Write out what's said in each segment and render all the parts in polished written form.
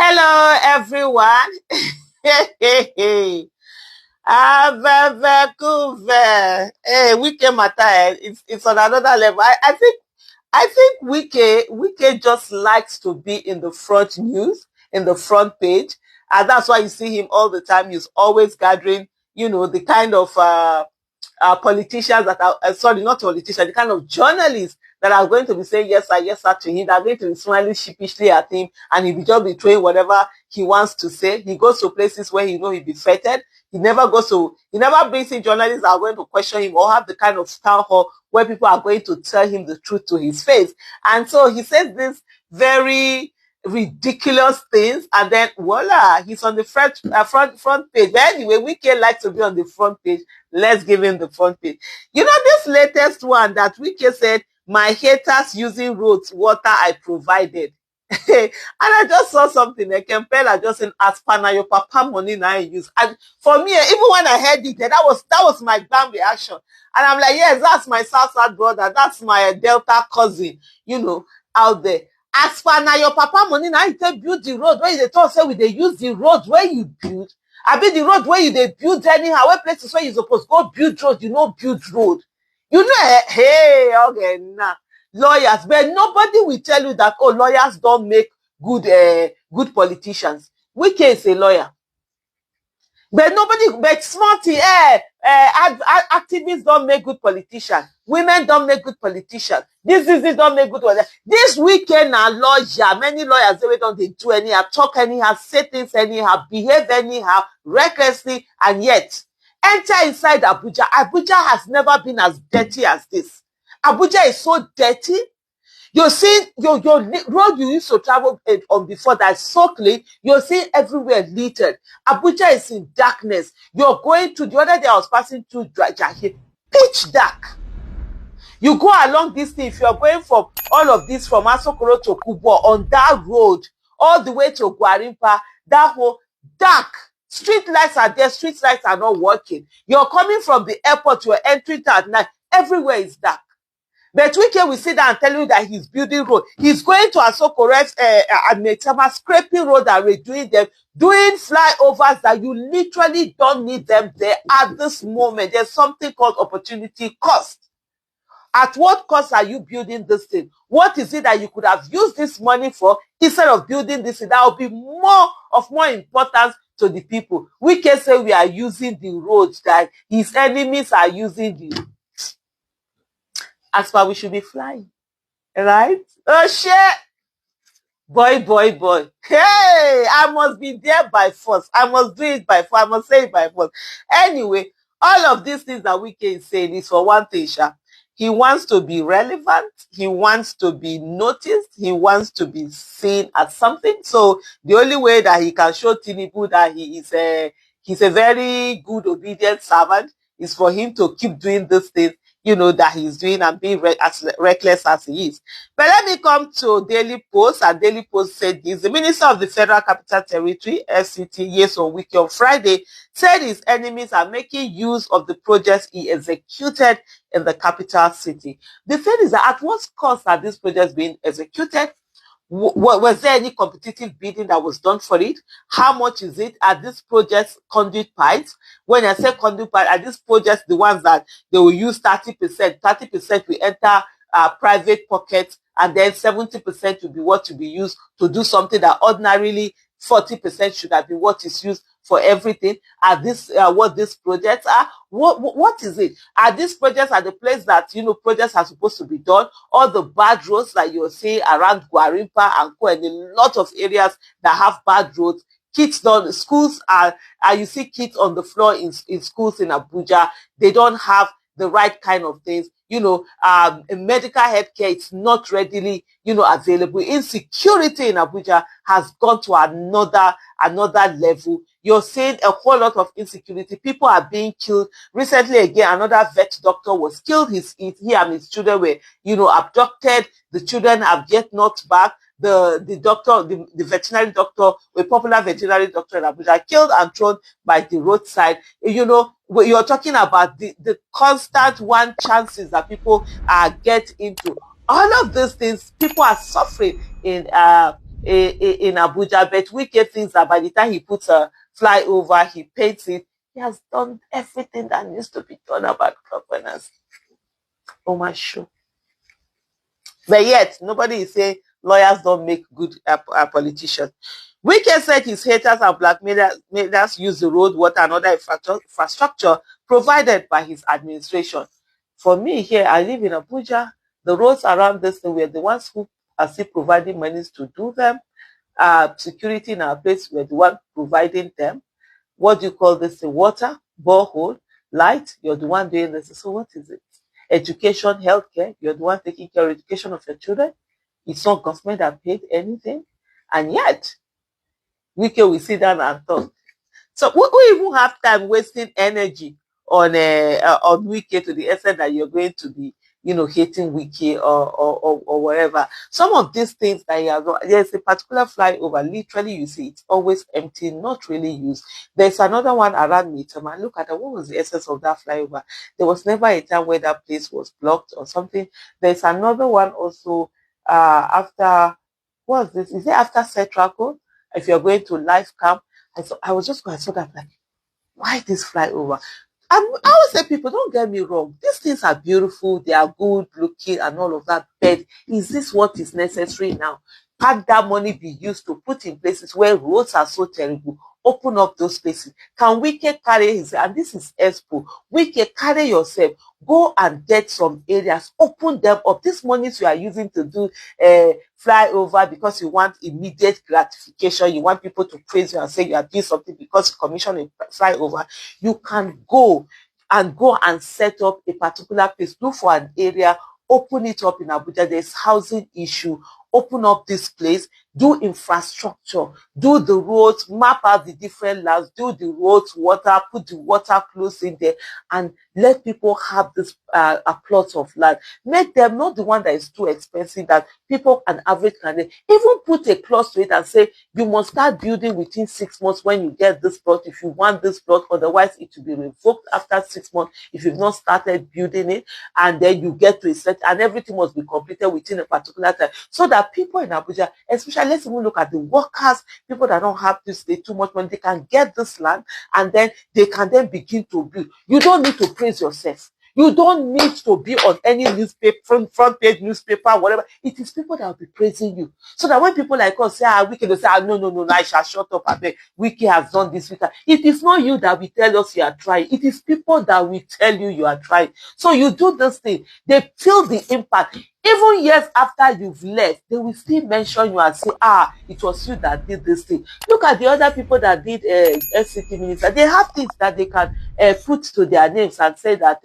Hello, everyone. Hey, Wike matter. It's on another level. I think Wike just likes to be in the front news, in the front page, and that's why you see him all the time. He's always gathering, the kind of politicians that are, sorry, not politicians, the kind of journalists that are going to be saying yes sir to him, that are going to be smiling sheepishly at him, and he'll be just be throwing whatever he wants to say. He goes to places where he he'll be feted. He never brings in journalists that are going to question him or have the kind of town hall where people are going to tell him the truth to his face. And so he says this very ridiculous things, and then voila, he's on the front page. But anyway, Wike likes to be on the front page. Let's give him the front page. This latest one that Wike said, my haters using roads, water I provided. And I just saw something. I can tell I just saying, as per na your papa money now I use. And for me, even when I heard it, that was my bam reaction. And I'm like, yes, that's my South brother. That's my Delta cousin, out there. As per na your papa money now you take build the road where they talk say we dey use the road where you build. I be the road where you dey build anyhow, where places where you supposed go build road, build road. Hey, okay, nah. Lawyers, but nobody will tell you that, oh, lawyers don't make good politicians. Wike is a lawyer. But nobody, but smarty, activists don't make good politicians. Women don't make good politicians. This don't make good politicians. This weekend, a lawyer, many lawyers, they do anyhow, talk anyhow, say things anyhow, behave anyhow, recklessly, and yet, enter inside Abuja. Abuja has never been as dirty as this. Abuja is so dirty. You see your road you used to travel on before that's so clean. You're seeing everywhere littered. Abuja is in darkness. You're going to the other day I was passing through Jahi, pitch dark. You go along this thing, if you're going from all of this from Asokoro to Kubo on that road, all the way to Gwarimpa, that whole dark. Street lights are there, street lights are not working. You're coming from the airport, you're entering at night, everywhere is dark. But Wike will sit down and tell you that he's building road. He's going to Asokoro and Metama, scraping road and redoing them, doing flyovers that you literally don't need them there at this moment. There's something called opportunity cost. At what cost are you building this thing? What is it that you could have used this money for instead of building this thing? That will be more importance to the people. We can say we are using the roads that his enemies are using the. As far we should be flying, right? Oh shit! Boy. Hey, I must be there by force. I must do it by force. I must say it by force. Anyway, all of these things that Wike is saying is for one thing, Sha. He wants to be relevant. He wants to be noticed. He wants to be seen as something. So the only way that he can show Tinubu that he's a very good, obedient servant is for him to keep doing this thing, that he's doing and being as reckless as he is. But let me come to Daily Post, and Daily Post said this. The Minister of the Federal Capital Territory, FCT, Nyesom Wike, on Friday, said his enemies are making use of the projects he executed in the capital city. The thing is that at what cost are these projects being executed? Was there any competitive bidding that was done for it? How much is it? Are these projects conduit pipes? When I say conduit pipes, are these projects the ones that they will use 30%? 30% will enter private pockets, and then 70% will be what to be used to do something that ordinarily 40% should have been what is used for everything. Are this what these projects are? What is it? Are these projects at the place that projects are supposed to be done? All the bad roads that you're seeing around Gwarimpa and Co, and a lot of areas that have bad roads. Kids don't, schools are you see kids on the floor in schools in Abuja. They don't have the right kind of things. Medical healthcare is not readily, available. Insecurity in Abuja has gone to another level. You're seeing a whole lot of insecurity. People are being killed. Recently, again, another vet doctor was killed. He and his children were, abducted. The children have yet not back. The doctor, the veterinary doctor, a popular veterinary doctor in Abuja, killed and thrown by the roadside. You're talking about the constant one chances that people get into. All of these things, people are suffering in in Abuja, but Wike thinks that by the time he puts a flyover, he paints it, he has done everything that needs to be done about governance. Oh my show. But yet, nobody is saying lawyers don't make good politicians. Wike said his haters and blackmailers use the road, water, and other infrastructure provided by his administration. For me here, I live in Abuja. The roads around this thing were the ones who are still providing monies to do them. Security in our place were the one providing them. What do you call this? The water, borehole, light, you're the one doing this. So what is it? Education, healthcare, you're the one taking care of education of your children. It's not government that paid anything. And yet, Wike will sit down and talk. So we even have time wasting energy on Wike to the extent that you're going to be, hating Wike or whatever. Some of these things that you have, there's a particular flyover. Literally, you see it's always empty, not really used. There's another one around Mitama. Look at that. What was the essence of that flyover? There was never a time where that place was blocked or something. There's another one also after. What's this? Is it after Setraco? If you're going to life camp, I was just going to say that, like, why this flyover? I always say, people, don't get me wrong. These things are beautiful, they are good looking and all of that. But is this what is necessary now? Can that money be used to put in places where roads are so terrible? Open up those places. Can Wike carry his, and this is Expo, Wike, carry yourself, go and get some areas, open them up. These monies you are using to do flyover because you want immediate gratification, you want people to praise you and say you are doing something because you commission a flyover, you can go and set up a particular place, look for an area, open it up in Abuja. There's housing issue. Open up this place, do infrastructure, do the roads, map out the different lands, do the roads, water, put the water close in there, and let people have this a plot of land. Make them not the one that is too expensive that people an average can even put a clause to it and say you must start building within 6 months when you get this plot if you want this plot, otherwise it will be revoked after 6 months if you've not started building it, and then you get to a set and everything must be completed within a particular time, so that people in Abuja, especially, let's even look at the workers, people that don't have this, they too much money, they can get this land and then they can then begin to build. You don't need to praise yourself. You don't need to be on any newspaper, front page newspaper, whatever. It is people that will be praising you. So that when people like us say, Wike, they say, no, I shall shut up. I beg. Wike has done this. It is not you that will tell us you are trying. It is people that will tell you are trying. So you do this thing. They feel the impact. Even years after you've left, they will still mention you and say, it was you that did this thing. Look at the other people that did FCT minister. They have things that they can put to their names and say that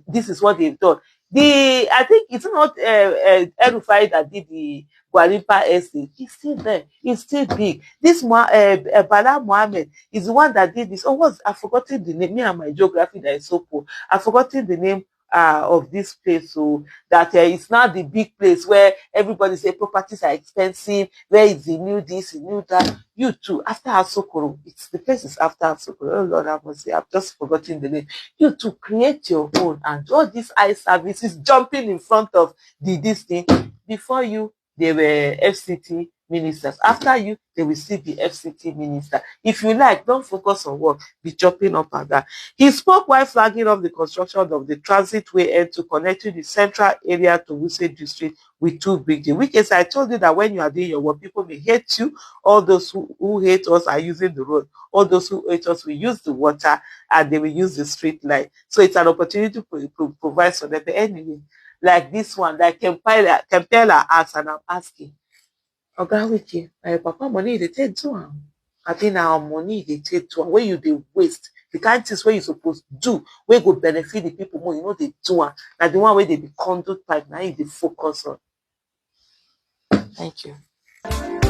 this is what they've done. I think it's not El-Rufai that did the Gwarimpa estate. He's still there. He's still big. This Bala Mohammed is the one that did this. I've forgotten the name. Me and my geography that is so poor. I've forgotten the name of this place, so that it's not the big place where everybody say properties are expensive, where is the new this, the new that. You too, after Asokoro, it's the place is after Asokoro. Oh Lord, I must say, I've just forgotten the name. You to create your own and all these eye services jumping in front of this thing. Before you, they were FCT ministers. After you, they will still be FCT minister. If you like, don't focus on work, be chopping up at that. He spoke while flagging off the construction of the transitway end to connecting the central area to Wuse district with 2 bridges. Which is, I told you that when you are doing your work, people may hate you. All those who hate us are using the road. All those who hate us will use the water and they will use the street light. So it's an opportunity to provide for them. But anyway, like this one, like Kempela asks, and I'm asking, Oga Wike, na your papa money dey take do am? Abi na our money dey take do am? Wey you dey waste, the kind things wey you suppose do, wey go benefit the people more, you know dey do am. Na the one wey dey be conduit pipe, na you dey focus on. Thank you.